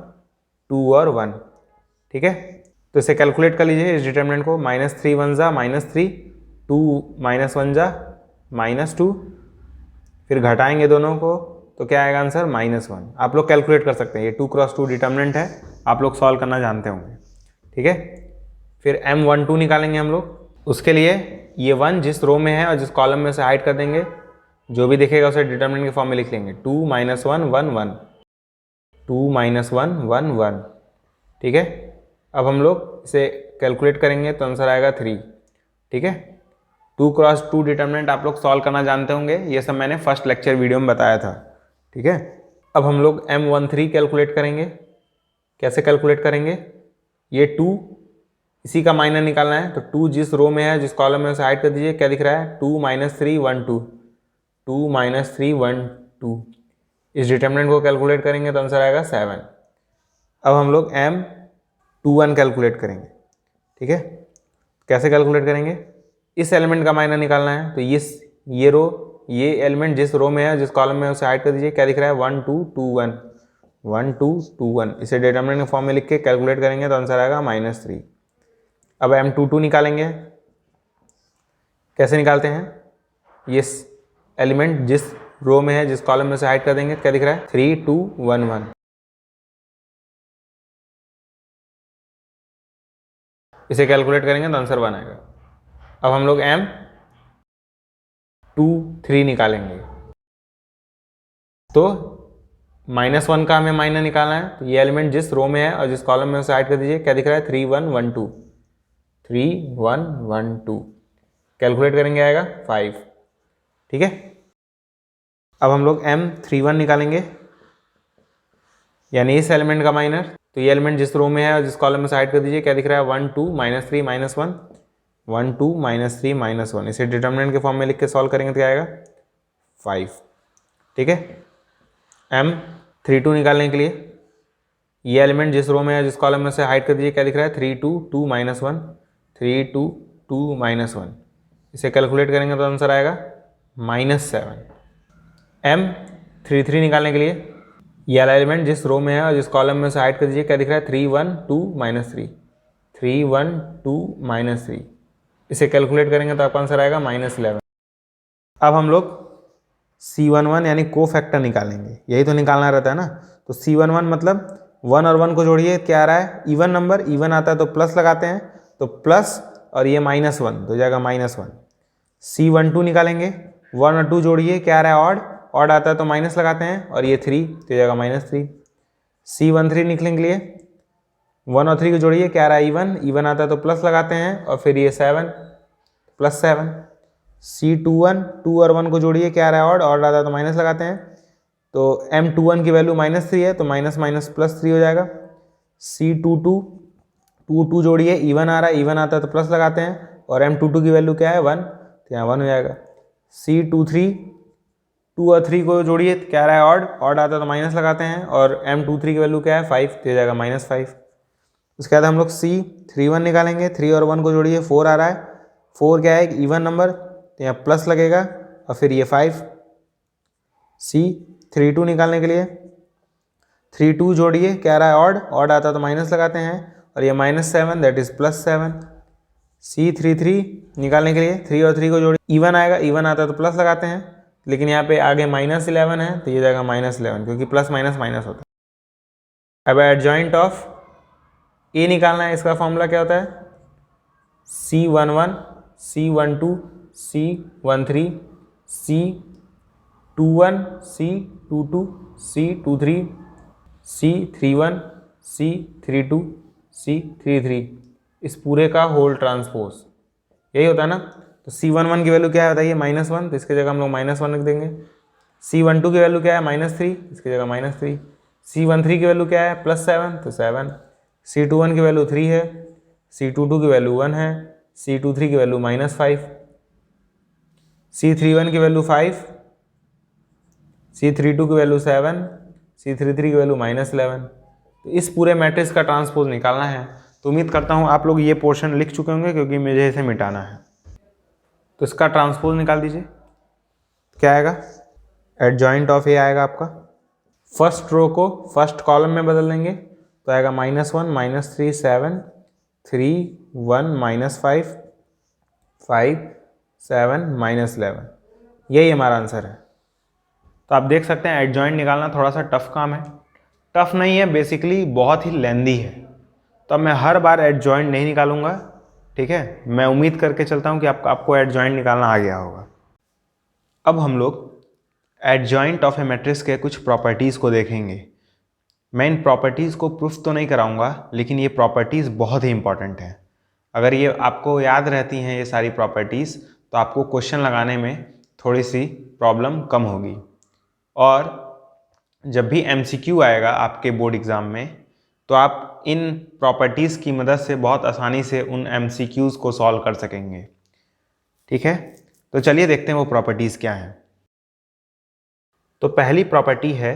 2 और 1। ठीक है, तो इसे कैलकुलेट कर लीजिए इस डिटरमिनेंट को, -3 1 जा -3 2 -1 जा -2, फिर घटाएंगे दोनों को तो क्या आएगा आंसर -1। आप लोग कैलकुलेट कर सकते हैं, ये 2x2 डिटरमिनेंट है, आप लोग सॉल्व करना जानते होंगे। ठीक है, फिर M12 निकालेंगे हम लोग। उसके लिए ये 1 जिस रो में है और जिस कॉलम में से हाइड कर देंगे, जो भी दिखेगा उसे डिटरमिनेंट के फॉर्म में लिख लेंगे, 2 -1 1 1 2 -1 1 1। ठीक है, अब हम लोग इसे कैलकुलेट करेंगे तो आंसर आएगा 3। ठीक है, 2x2 डिटरमिनेंट आप लोग सॉल्व करना जानते होंगे, ये सब मैंने फर्स्ट लेक्चर वीडियो में बताया था। ठीक है, अब हम लोग M13 कैलकुलेट करेंगे। कैसे कैलकुलेट करेंगे, ये 2 इसी का माइनर निकालना है, तो 2 जिस रो में है जिस कॉलम में उसे हाइड कर दीजिए, क्या दिख रहा है 2 -3 1 2 2 -3 1 2। इस डिटरमिनेंट को कैलकुलेट करेंगे तो आंसर आएगा 7। अब हम लोग M21 कैलकुलेट करेंगे। ठीक है, कैसे कैलकुलेट करेंगे, इस एलिमेंट का माइनर निकालना है, तो ये रो ये एलिमेंट जिस रो में है जिस कॉलम में उसे हाइड कर दीजिए, क्या दिख रहा है 1 2 2 1 1 2 2 1। इसे डिटरमिनेंट के फॉर्म में लिख के कैलकुलेट करेंगे तो आंसर आएगा -3। अब M22 निकालेंगे। कैसे निकालते हैं, ये एलिमेंट जिस रो में है जिस कॉलम में से हाइड कर देंगे, क्या दिख रहा है 3 2 1 1। इसे कैलकुलेट करेंगे तो आंसर 1 आएगा। अब हम लोग M23 निकालेंगे, तो -1 का हमें माइनर निकालना है, तो ये एलिमेंट जिस रो में है और जिस कॉलम में उसे हाइड कर दीजिए, क्या दिख रहा है 3 1 1 2 3 1 1 2। कैलकुलेट करेंगे आएगा 5। ठीक है, अब हम लोग M31 निकालेंगे, यानी इस एलिमेंट का माइनर। तो ये एलिमेंट जिस रो में है और जिस कॉलम में साइड कर दीजिए, क्या दिख रहा है 1 2 -3 -1, 1 2 -3 -1। इसे डिटर्मिनेंट के फॉर्म में लिख के सॉल्व करेंगे तो क्या आएगा 5। ठीक है, M32 निकालने के लिए ये एलिमेंट जिस रो में है जिस कॉलम में से हाइड कर दीजिए, क्या दिख रहा है 3 2 2 -1, 3 2 2 -1। इसे कैलकुलेट करेंगे तो आंसर आएगा -7। M33 निकालने के लिए ये वाला एलिमेंट जिस रो में है और जिस कॉलम में से हाइड कर दीजिए, क्या दिख रहा है 3 1 2 -3, 3 1 2 -3। इसे कैलकुलेट करेंगे तो आपका आंसर आएगा -11। अब हम लोग C11 यानी कोफैक्टर निकालेंगे, यही तो निकालना रहता है ना। तो C11 मतलब 1 और 1 को जोड़िए, क्या आ रहा है इवन नंबर, इवन आता है तो प्लस लगाते हैं, तो प्लस और ये -1 तो हो जाएगा -1। C12 निकालेंगे, 1 और 2 जोड़िए, क्या आ रहा है ऑड, ऑड आता है तो माइनस लगाते हैं, और ये 3 तो हो जाएगा -3। C13 निकलने के लिए 1 और 3 को जोड़िए, क्या आ रहा है इवन, इवन आता है तो प्लस लगाते हैं, और फिर ये 7 +7। C21 2 और 1 को जोड़िए, क्या आ रहा है ऑड, ऑड आता है तो माइनस लगाते हैं, तो M21 की वैल्यू -3 है तो माइनस माइनस +3 हो जाएगा। C22 2 2 जोड़िए, इवन आ रहा है, इवन आता है तो प्लस लगाते हैं, और M22 की वैल्यू क्या है 1, तो यहाँ 1 हो जाएगा। C23 2 और 3 को जोड़िए, क्या आ रहा है ऑड, ऑड आता है तो माइनस लगाते हैं, और M23 की वैल्यू क्या है 5, तो हो जाएगा -5। उसके बाद हम लोग C31 निकालेंगे, 3 और 1 को जोड़िए, 4 आ रहा है, 4 क्या है एक इवन नंबर तो यहाँ प्लस लगेगा, और फिर ये 5। C32 निकालने के लिए 3 2 जोड़िए, क्या आ रहा है ऑड, ऑड आता है तो माइनस लगाते हैं, और ये -7 दैट इज +7। C33 निकालने के लिए 3 और 3 को जोड़िए, इवन आएगा, इवन आता है तो प्लस लगाते हैं, लेकिन यहाँ पे आगे -11 है तो ये जाएगा -11, क्योंकि प्लस माइनस माइनस होता है। अब एडजॉइंट ऑफ ए निकालना है, इसका फॉर्मूला क्या होता है C11 C12 C13 C21 C22 C23 C31 C32 C33, इस पूरे का होल ट्रांसपोज, यही होता है ना। तो C11 की वैल्यू क्या है बताइए -1, तो इसकी जगह हम लोग -1 रख देंगे। C12 की वैल्यू क्या है -3, इसकी जगह -3। C13 की वैल्यू क्या है +7, तो 7। C21 की वैल्यू 3 है, C22 की वैल्यू 1 है, C23 की वैल्यू -5, C31 की वैल्यू 5, C32 की वैल्यू 7, C33 की वैल्यू -11। तो इस पूरे मैट्रिक्स का ट्रांसपोज निकालना है। तो उम्मीद करता हूँ आप लोग ये पोर्शन लिख चुके होंगे, क्योंकि मुझे इसे मिटाना है। तो इसका ट्रांसपोज निकाल दीजिए, क्या आएगा एडजॉइंट ऑफ ए आएगा आपका, फर्स्ट रो को फर्स्ट कॉलम में बदल देंगे तो आएगा -1 -3 7 3 1 -5 5 7 -11, यही हमारा आंसर है। तो आप देख सकते हैं एडजॉइंट निकालना थोड़ा सा टफ काम है, टफ नहीं है बेसिकली, बहुत ही लेंदी है। तो अब मैं हर बार एडजॉइंट नहीं निकालूंगा, ठीक है। मैं उम्मीद करके चलता हूं कि आपको एडजॉइंट निकालना आ गया होगा। अब हम लोग एडजॉइंट ऑफ ए मैट्रिक्स के कुछ प्रॉपर्टीज़ को देखेंगे। मैं इन प्रॉपर्टीज़ को प्रूफ तो नहीं कराऊंगा, लेकिन ये प्रॉपर्टीज़ बहुत ही इंपॉर्टेंट हैं। अगर ये आपको याद रहती हैं ये सारी प्रॉपर्टीज़, तो आपको क्वेश्चन लगाने में थोड़ी सी प्रॉब्लम कम होगी। और जब भी MCQ आएगा आपके बोर्ड एग्ज़ाम में, तो आप इन प्रॉपर्टीज़ की मदद से बहुत आसानी से उन MCQs को सॉल्व कर सकेंगे, ठीक है। तो चलिए देखते हैं वो प्रॉपर्टीज़ क्या हैं। तो पहली प्रॉपर्टी है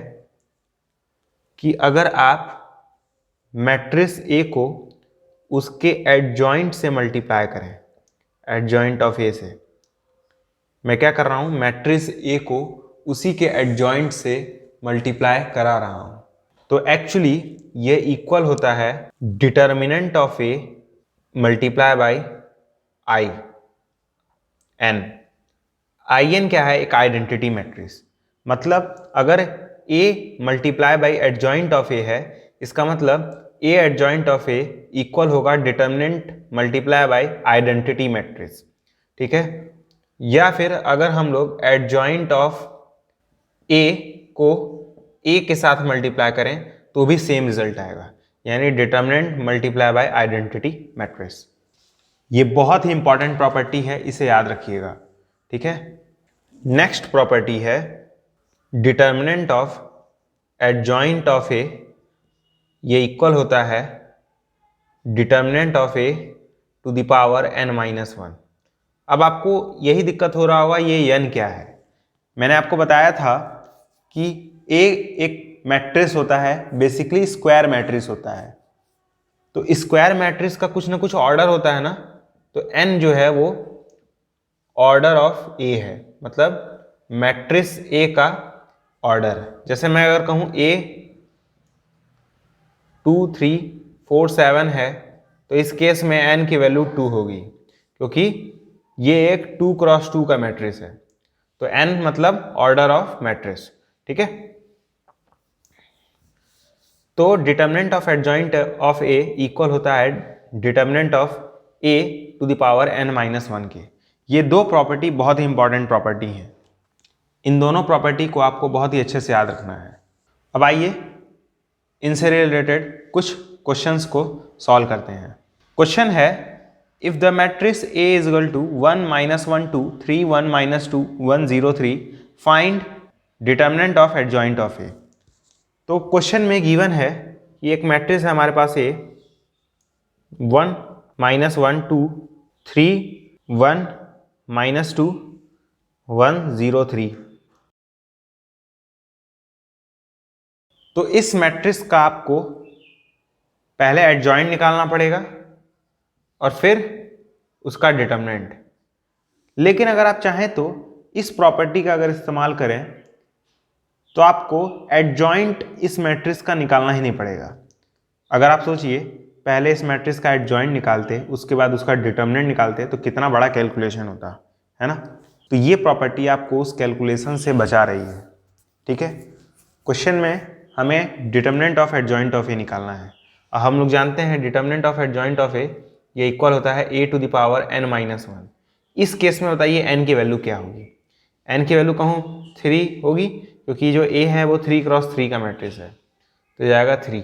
कि अगर आप मैट्रिक्स A को उसके एडजॉइंट से मल्टीप्लाई करें, एडजॉइंट ऑफ A से, मैं क्या कर रहा हूँ मैट्रिक्स A को उसी के एडजॉइंट से मल्टीप्लाई करा रहा हूँ, तो एक्चुअली ये इक्वल होता है determinant of A multiply by I n। In क्या है एक आइडेंटिटी मैट्रिक्स, मतलब अगर A multiply by adjoint of A है, इसका मतलब A adjoint of A equal होगा determinant multiply by identity matrix, ठीक है। या फिर अगर हम लोग एडजॉइंट ऑफ A को A के साथ मल्टीप्लाई करें तो भी सेम रिजल्ट आएगा, यानी determinant multiply by identity matrix. ये बहुत ही इंपॉर्टेंट प्रॉपर्टी है, इसे याद रखिएगा, ठीक है। नेक्स्ट प्रॉपर्टी है determinant of adjoint of A ये इक्वल होता है determinant of A to the power n-1। अब आपको यही दिक्कत हो रहा होगा, ये n क्या है। मैंने आपको बताया था कि ए एक मैट्रिक्स होता है, बेसिकली स्क्वायर मैट्रिक्स होता है। तो स्क्वायर मैट्रिक्स का कुछ ना कुछ ऑर्डर होता है ना, तो n जो है वो ऑर्डर ऑफ ए है, मतलब मैट्रिक्स ए का ऑर्डर। जैसे मैं अगर कहूँ ए 2 3 4 7 है, तो इस केस में n की वैल्यू 2 होगी, क्योंकि ये एक 2 क्रॉस 2 का मैट्रिक्स है। तो n मतलब ऑर्डर ऑफ मैट्रिक्स, ठीक है। तो determinant of adjoint of A equal होता है determinant of A to the power n-1 के। ये दो प्रॉपर्टी बहुत ही इंपॉर्टेंट प्रॉपर्टी हैं। इन दोनों प्रॉपर्टी को आपको बहुत ही अच्छे से याद रखना है। अब आइए इनसे रिलेटेड कुछ क्वेश्चंस को सॉल्व करते हैं। क्वेश्चन है, if the matrix A is equal to 1 -1 2 3 1 -2 1 0 3 find determinant of adjoint of A. तो क्वेश्चन में गिवन है कि एक मैट्रिक्स है हमारे पास A 1 -1 2 3 1 -2 1 0 3। तो इस मैट्रिक्स का आपको पहले एडजॉइंट निकालना पड़ेगा और फिर उसका डिटर्मिनेंट। लेकिन अगर आप चाहें तो इस प्रॉपर्टी का अगर इस्तेमाल करें तो आपको एडजॉइंट इस मैट्रिक्स का निकालना ही नहीं पड़ेगा। अगर आप सोचिए, पहले इस मैट्रिक्स का एडजॉइंट निकालते, उसके बाद उसका डिटर्मिनेंट निकालते, तो कितना बड़ा कैलकुलेशन होता है ना। तो ये प्रॉपर्टी आपको उस कैलकुलेशन से बचा रही है, ठीक है। क्वेश्चन में हमें डिटर्मिनेंट ऑफ एडजॉइंट ऑफ ए निकालना है, और हम लोग जानते हैं determinant of adjoint of A ये इक्वल होता है a to the power n-1। इस केस में बताइए n की वैल्यू क्या होगी। n की वैल्यू कहूँ 3 होगी, क्योंकि जो a है वो 3 क्रॉस 3 का मैट्रिक्स है, तो जाएगा 3।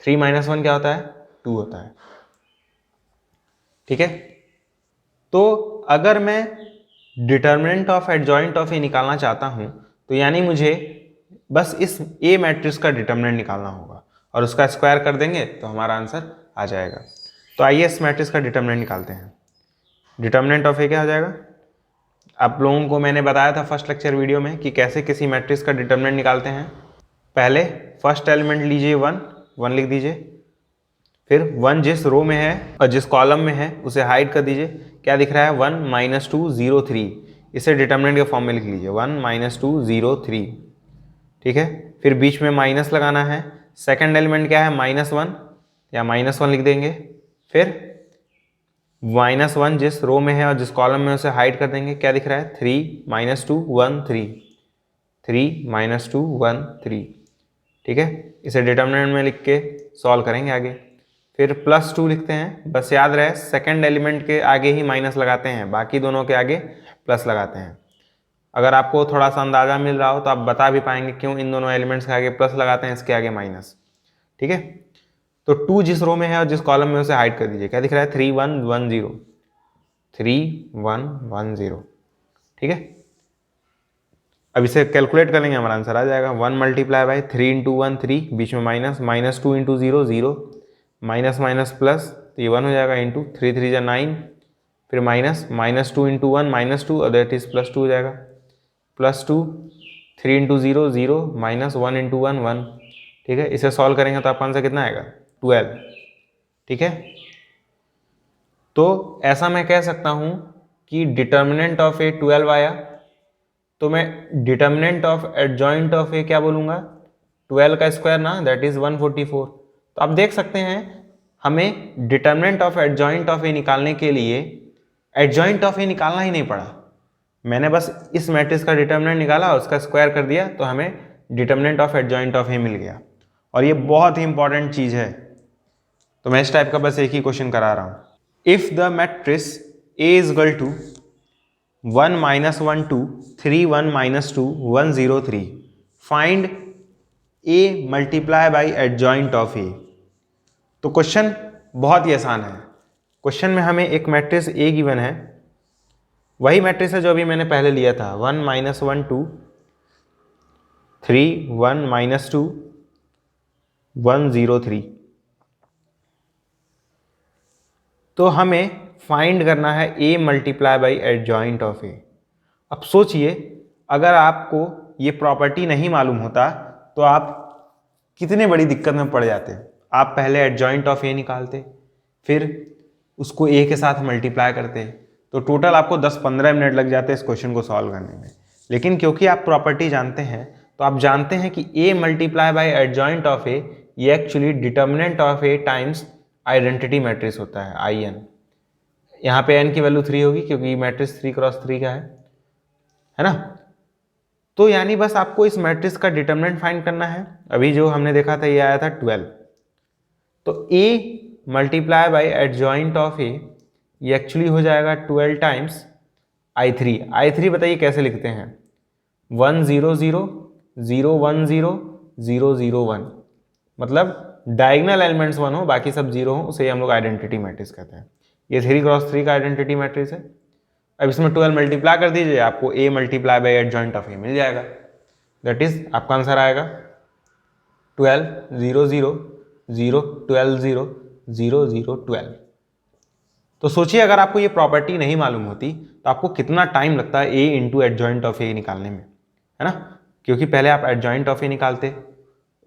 3 -1 क्या होता है, 2 होता है, ठीक है। तो अगर मैं डिटर्मिनेंट ऑफ एडजॉइंट ऑफ ए निकालना चाहता हूँ, तो यानी मुझे बस इस a मैट्रिक्स का डिटर्मिनेंट निकालना होगा और उसका स्क्वायर कर देंगे तो हमारा आंसर आ जाएगा। तो आइए इस मैट्रिक्स का डिटर्मिनेंट निकालते हैं। डिटर्मिनेंट ऑफ ए क्या हो जाएगा, आप लोगों को मैंने बताया था फर्स्ट लेक्चर वीडियो में कि कैसे किसी मैट्रिक्स का डिटर्मिनेंट निकालते हैं। पहले फर्स्ट एलिमेंट लीजिए 1 लिख दीजिए, फिर 1 जिस रो में है और जिस कॉलम में है उसे हाइड कर दीजिए। क्या दिख रहा है, 1 -2 0 3। इसे डिटर्मिनेंट के फॉर्म में लिख लीजिए 1 -2 0 3, ठीक है। फिर बीच में माइनस लगाना है। सेकंड एलिमेंट क्या है, -1 या -1 लिख देंगे। फिर -1 जिस रो में है और जिस कॉलम में उसे हाइड कर देंगे। क्या दिख रहा है, 3 -2 1 3 3 -2 1 3, ठीक है। इसे डिटर्मिनेंट में लिख के सॉल्व करेंगे आगे। फिर +2 लिखते हैं, बस याद रहे सेकंड एलिमेंट के आगे ही माइनस लगाते हैं, बाकी दोनों के आगे प्लस लगाते हैं। अगर आपको थोड़ा सा अंदाजा मिल रहा हो तो आप बता भी पाएंगे क्यों इन दोनों एलिमेंट्स के आगे प्लस लगाते हैं, इसके आगे माइनस, ठीक है। तो 2 जिस रो में है और जिस कॉलम में उसे हाइड कर दीजिए। क्या दिख रहा है, 3 1 1 0 3 1 1 0, ठीक है। अब इसे कैलकुलेट करेंगे, हमारा आंसर आ जाएगा 1 × 3 × 1 3, बीच में माइनस, -2 × 0 0, माइनस माइनस प्लस, तो ये 1 हो जाएगा, इंटू 3 3 × 9, फिर माइनस -2 × 1 -2 और दैट इज +2 हो जाएगा, +2 3 × 0 0 -1 × 1 1, ठीक है। इसे सॉल्व करेंगे तो आपका आंसर कितना आएगा, 12, ठीक है। तो ऐसा मैं कह सकता हूँ कि डिटर्मिनेंट ऑफ ए 12 आया, तो मैं डिटर्मिनेंट ऑफ एडजॉइंट ऑफ ए क्या बोलूँगा, 12 का स्क्वायर ना, दैट इज 144। तो आप देख सकते हैं हमें डिटर्मिनेंट ऑफ एडजॉइंट ऑफ ए निकालने के लिए एडजॉइंट ऑफ ए निकालना ही नहीं पड़ा। मैंने बस इस मैट्रिक्स का डिटर्मिनेंट निकाला, उसका स्क्वायर कर दिया, तो हमें डिटर्मिनेंट ऑफ एडजॉइंट ऑफ ए मिल गया। और ये बहुत ही इंपॉर्टेंट चीज़ है, तो मैं इस टाइप का बस एक ही क्वेश्चन करा रहा हूँ। If the matrix A is equal to 1 -1 2 3 1 -2 1 0 3 find A multiply by adjoint of A. तो क्वेश्चन बहुत ही आसान है। क्वेश्चन में हमें एक मैट्रिक्स ए गिवन है, वही मैट्रिक्स है जो अभी मैंने पहले लिया था, 1 -1 2 3 1 -2 1 0 3। तो हमें फाइंड करना है a multiply by adjoint of a। अब सोचिए, अगर आपको ये प्रॉपर्टी नहीं मालूम होता तो आप कितने बड़ी दिक्कत में पड़ जाते। आप पहले एडजॉइंट ऑफ a निकालते, फिर उसको a के साथ मल्टीप्लाई करते, तो टोटल आपको 10-15 मिनट लग जाते इस क्वेश्चन को सॉल्व करने में। लेकिन क्योंकि आप प्रॉपर्टी जानते हैं, तो आप जानते हैं कि a multiply by adjoint of a ये actually determinant of a times identity matrix होता है IN। यहाँ पे n की वैल्यू 3 होगी क्योंकि मैट्रिक्स 3x3 का है ना। तो यानी बस आपको इस मैट्रिक्स का डिटर्मिनेंट फाइंड करना है। अभी जो हमने देखा था ये आया था 12। तो a multiply by adjoint of a ये एक्चुअली हो जाएगा 12 टाइम्स I3 बताइए कैसे लिखते हैं, 1 0 0 0 1 0 0 0 1, मतलब डायगोनल एलिमेंट्स 1 हो बाकी सब 0 हो, उसे हम लोग आइडेंटिटी मैट्रिक्स कहते हैं। ये 3x3 का आइडेंटिटी मैट्रिक्स है। अब इसमें 12 मल्टीप्लाई कर दीजिए, आपको a multiply by adjoint of a मिल जाएगा। दैट इज आपका आंसर आएगा 12 0 0 0 12 0 0 0 12। तो सोचिए अगर आपको ये प्रॉपर्टी नहीं मालूम होती तो आपको कितना टाइम लगता है a into adjoint of a निकालने में, है ना। क्योंकि पहले आप एडजॉइंट ऑफ a निकालते,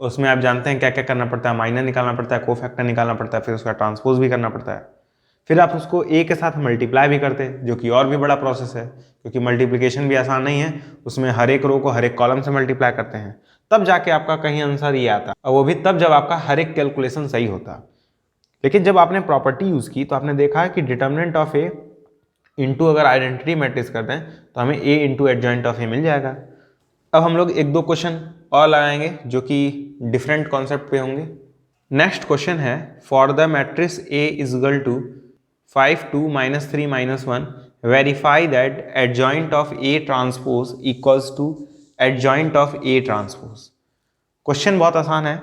उसमें आप जानते हैं क्या क्या करना पड़ता है, माइनर निकालना पड़ता है, कोफैक्टर निकालना पड़ता है, फिर उसका ट्रांसपोज भी करना पड़ता है, फिर आप उसको a के साथ मल्टीप्लाई भी करते हैं, जो कि और भी बड़ा प्रोसेस है क्योंकि मल्टीप्लिकेशन भी आसान नहीं है, उसमें हर एक रो को हर एक कॉलम से मल्टीप्लाई करते हैं, तब जाके आपका कहीं आंसर ये आता, और वो भी तब जब आपका हर एक कैलकुलेशन सही होता। लेकिन जब आपने प्रॉपर्टी यूज़ की तो आपने देखा कि डिटर्मिनेंट ऑफ a इंटू अगर आइडेंटिटी मैट्रिक्स करते हैं तो हमें a into adjoint of a मिल जाएगा। अब हम लोग 1-2 क्वेश्चन और लगाएंगे जो कि डिफरेंट कॉन्सेप्ट पे होंगे। नेक्स्ट क्वेश्चन है, for the matrix A is equal to 5 2 -3 -1 verify that adjoint of A transpose equals to adjoint of A transpose. Question बहुत आसान है।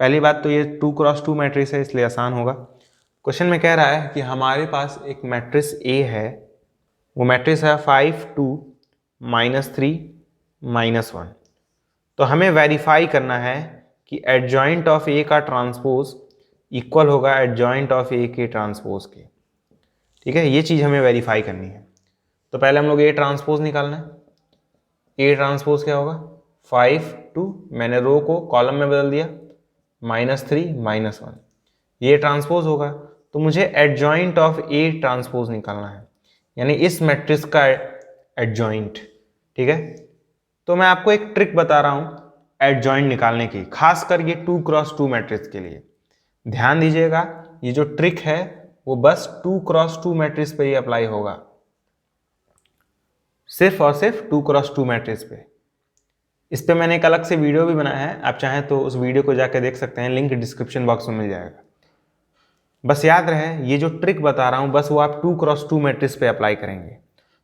पहली बात तो ये 2x2 मैट्रिक्स है इसलिए आसान होगा। क्वेश्चन में कह रहा है कि हमारे पास एक मैट्रिक्स A है, वो मैट्रिक्स है 5 2 -3 -1। तो हमें वेरीफाई करना है कि एडजॉइंट ऑफ A का ट्रांसपोज इक्वल होगा एडजॉइंट ऑफ A के ट्रांसपोज के। ठीक है, ये चीज़ हमें वेरीफाई करनी है। तो पहले हम लोग A ट्रांसपोज निकालना है। A ट्रांसपोज क्या होगा, 5 2, मैंने रो को कॉलम में बदल दिया, -3 -1, ये ट्रांसपोज होगा। तो मुझे एडजॉइंट ऑफ A ट्रांसपोज निकालना है, यानी इस मैट्रिक्स का एडजॉइंट। ठीक है, तो मैं आपको एक ट्रिक बता रहा हूं एडजॉइंट निकालने की, खासकर ये 2x2 मैट्रिक्स के लिए। ध्यान दीजिएगा, ये जो ट्रिक है वो बस 2x2 मैट्रिक्स पे ही अप्लाई होगा, सिर्फ और सिर्फ 2x2 मैट्रिक्स पे। इस पे मैंने एक अलग से वीडियो भी बनाया है, आप चाहें तो उस वीडियो को जाकर देख सकते हैं, लिंक डिस्क्रिप्शन बॉक्स में मिल जाएगा। बस याद रहे, ये जो ट्रिक बता रहा हूं बस वो आप 2x2 मैट्रिक्स पे अप्लाई करेंगे।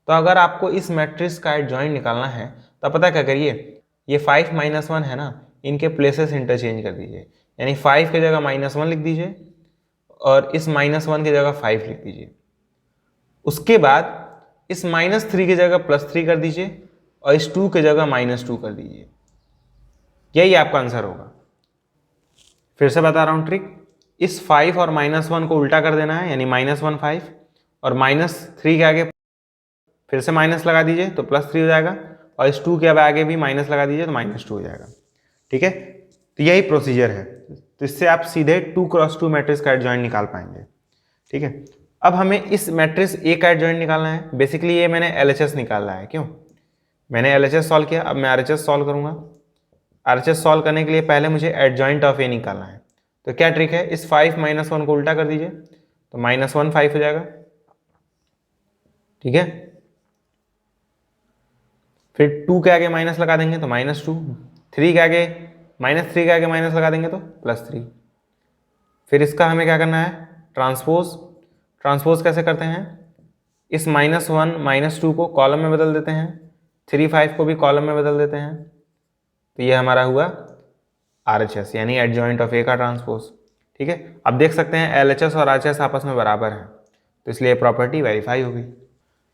तो अगर आपको इस मैट्रिक्स का एडजॉइंट निकालना है तो पता क्या करिए, ये 5 -1 है ना, इनके प्लेसेस इंटरचेंज कर दीजिए, यानी 5 की जगह -1 लिख दीजिए और इस -1 की जगह 5 लिख दीजिए। उसके बाद इस -3 की जगह +3 कर दीजिए और इस 2 की जगह -2 कर दीजिए। यही आपका आंसर होगा। फिर से बता रहा हूं ट्रिक, इस 5 और -1 को उल्टा कर देना है, यानी -1 5 और -3 के आगे फिर से माइनस लगा दीजिए तो +3 हो जाएगा, और इस 2 के अब आगे भी माइनस लगा दीजिए तो -2 हो जाएगा। ठीक है, तो यही प्रोसीजर है। तो इससे आप सीधे 2x2 मैट्रिक्स का एडजॉइंट निकाल पाएंगे। ठीक है, अब हमें इस मैट्रिक्स A का एडजॉइंट निकालना है। बेसिकली ये मैंने LHS निकाला है। क्यों, मैंने LHS सॉल्व किया, अब मैं RHS सॉल्व करूंगा। RHS सॉल्व करने के लिए पहले मुझे एडजॉइंट ऑफ A निकालना है। तो क्या ट्रिक है, इस 5 -1 को उल्टा कर दीजिए तो -1 5 हो जाएगा। ठीक है, फिर 2 के आगे माइनस लगा देंगे तो -2, 3 के आगे -3 के आगे माइनस लगा देंगे तो +3। फिर इसका हमें क्या करना है, ट्रांसपोज कैसे करते हैं, इस -1 -2 को कॉलम में बदल देते हैं, 3 5 को भी कॉलम में बदल देते हैं। तो ये हमारा हुआ RHS, यानी एडजॉइंट ऑफ A का ट्रांसपोज। ठीक है, अब देख सकते हैं LHS और RHS आपस में बराबर हैं, तो इसलिए प्रॉपर्टी वेरीफाई होगी।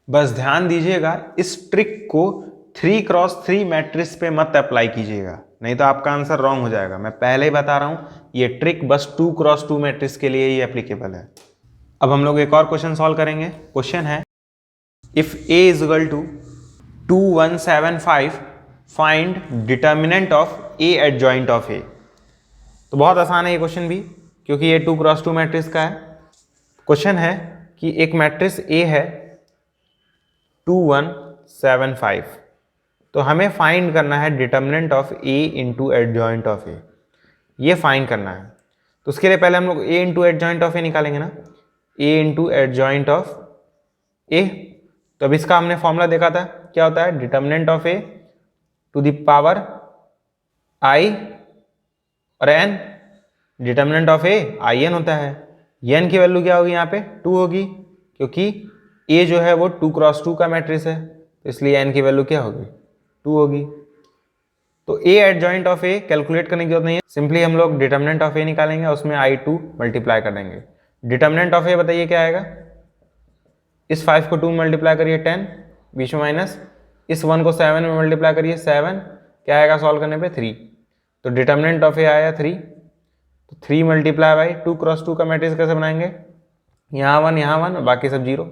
बस ध्यान दीजिएगा, इस ट्रिक को 3x3 मैट्रिक्स पे मत अप्लाई कीजिएगा, नहीं तो आपका आंसर रॉन्ग हो जाएगा। मैं पहले ही बता रहा हूँ, ये ट्रिक बस 2x2 मैट्रिक्स के लिए ही एप्लीकेबल है। अब हम लोग एक और क्वेश्चन सॉल्व करेंगे। क्वेश्चन है if A is equal to 2175 find determinant of A adjoint of A। तो बहुत आसान है ये क्वेश्चन भी, क्योंकि ये 2x2 मैट्रिक्स का है। क्वेश्चन है कि एक मैट्रिक्स A है 2175, तो हमें फाइंड करना है determinant of A into adjoint of A, ये फाइंड करना है। तो उसके लिए पहले हम लोग A into adjoint of A निकालेंगे ना, A into adjoint of A। तो अब इसका हमने फॉर्मूला देखा था, क्या होता है, determinant of A to the power I और n, determinant of A IN होता है। n की वैल्यू क्या होगी, यहाँ पे 2 होगी, क्योंकि A जो है वो 2x2 का मैट्रिक्स है, तो इसलिए n की वैल्यू क्या होगी, 2 होगी। तो A adjoint of A calculate करने की जरूरत नहीं है, सिंपली हम लोग डिटर्मिनेंट ऑफ A निकालेंगे, उसमें I2 मल्टीप्लाई कर देंगे। डिटर्मिनेंट ऑफ A बताइए क्या आएगा, इस 5 को 2 मल्टीप्लाई करिए 10, बीच में माइनस, इस 1 को 7 में मल्टीप्लाई करिए 7, क्या आएगा सॉल्व करने पे 3। तो डिटर्मिनेंट ऑफ A आया 3, तो 3 मल्टीप्लाई बाई 2x2 का मैट्रिक्स कैसे बनाएंगे, यहाँ 1 यहाँ 1 बाकी सब 0।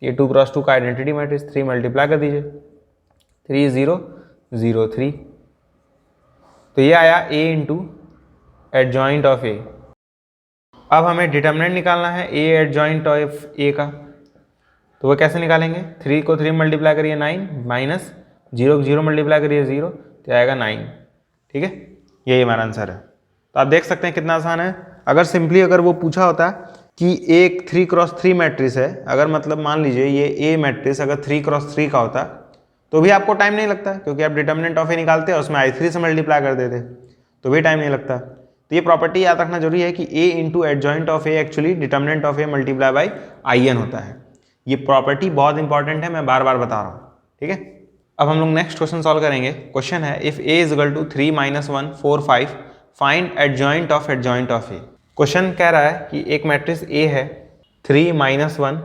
ये 2x2 का आइडेंटिटी मैट्रिक्स, 3 मल्टीप्लाई कर दीजिए, 3 0 0 3। तो ये आया A into adjoint of A। अब हमें डिटर्मिनेंट निकालना है A एडजॉइंट ऑफ A का, तो वो कैसे निकालेंगे, 3 को 3 मल्टीप्लाई करिए 9, माइनस 0 को 0 मल्टीप्लाई करिए 0, तो आएगा 9। ठीक है, यही हमारा आंसर है। तो आप देख सकते हैं कितना आसान है। अगर सिंपली अगर वो पूछा होता कि एक 3x3 मैट्रिक्स है, अगर मतलब मान लीजिए ये A मैट्रिक्स अगर 3x3 का होता तो भी आपको टाइम नहीं लगता, क्योंकि आप डिटर्मिनेंट ऑफ A निकालते हैं, उसमें I3 से मल्टीप्लाई कर देते, तो भी टाइम नहीं लगता। तो ये प्रॉपर्टी याद रखना जरूरी है कि A into adjoint of A actually determinant of A multiply by IN होता है। ये प्रॉपर्टी बहुत इंपॉर्टेंट है, मैं बार बार बता रहा हूँ। ठीक है, अब हम लोग नेक्स्ट क्वेश्चन सॉल्व करेंगे। क्वेश्चन है if A is equal to 3 - 1 4 5 find adjoint of A। Question कह रहा है कि एक मैट्रिक्स A है 3 - 1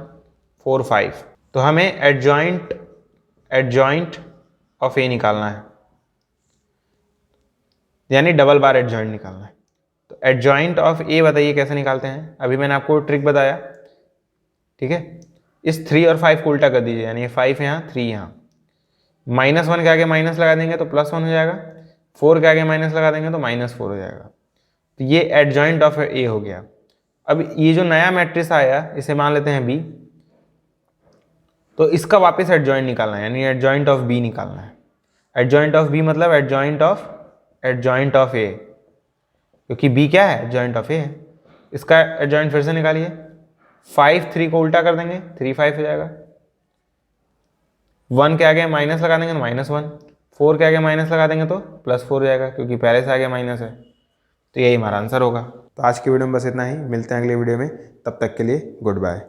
4 5, तो हमें एडजॉइंट ऑफ A निकालना है, यानी डबल बार एडजॉइंट निकालना है। तो एडजॉइंट ऑफ A बताइए कैसे निकालते हैं, अभी मैंने आपको ट्रिक बताया। ठीक है, इस 3 और 5 को उल्टा कर दीजिए, यानी 5 यहाँ 3 यहाँ, -1 के आगे माइनस लगा देंगे तो +1 हो जाएगा, 4 के आगे माइनस लगा देंगे तो -4 हो जाएगा। तो ये एडजॉइंट ऑफ A हो गया। अब ये जो नया मैट्रिक्स आया इसे मान लेते हैं B, तो इसका वापस एडजॉइंट निकालना है, यानी एडजॉइंट ऑफ B निकालना है। एडजॉइंट ऑफ B मतलब एडजॉइंट ऑफ A, क्योंकि B क्या है, एडजॉइंट ऑफ A है। इसका एडजॉइंट फिर से निकालिए, 5 3 को उल्टा कर देंगे, 3 5 हो जाएगा, 1 के आगे माइनस लगा देंगे तो -1, 4 के आगे माइनस लगा देंगे तो +4 हो जाएगा, क्योंकि पहले से आगे माइनस है। तो यही हमारा आंसर होगा। तो आज की वीडियो में बस इतना ही, मिलते हैं अगले वीडियो में, तब तक के लिए गुड बाय।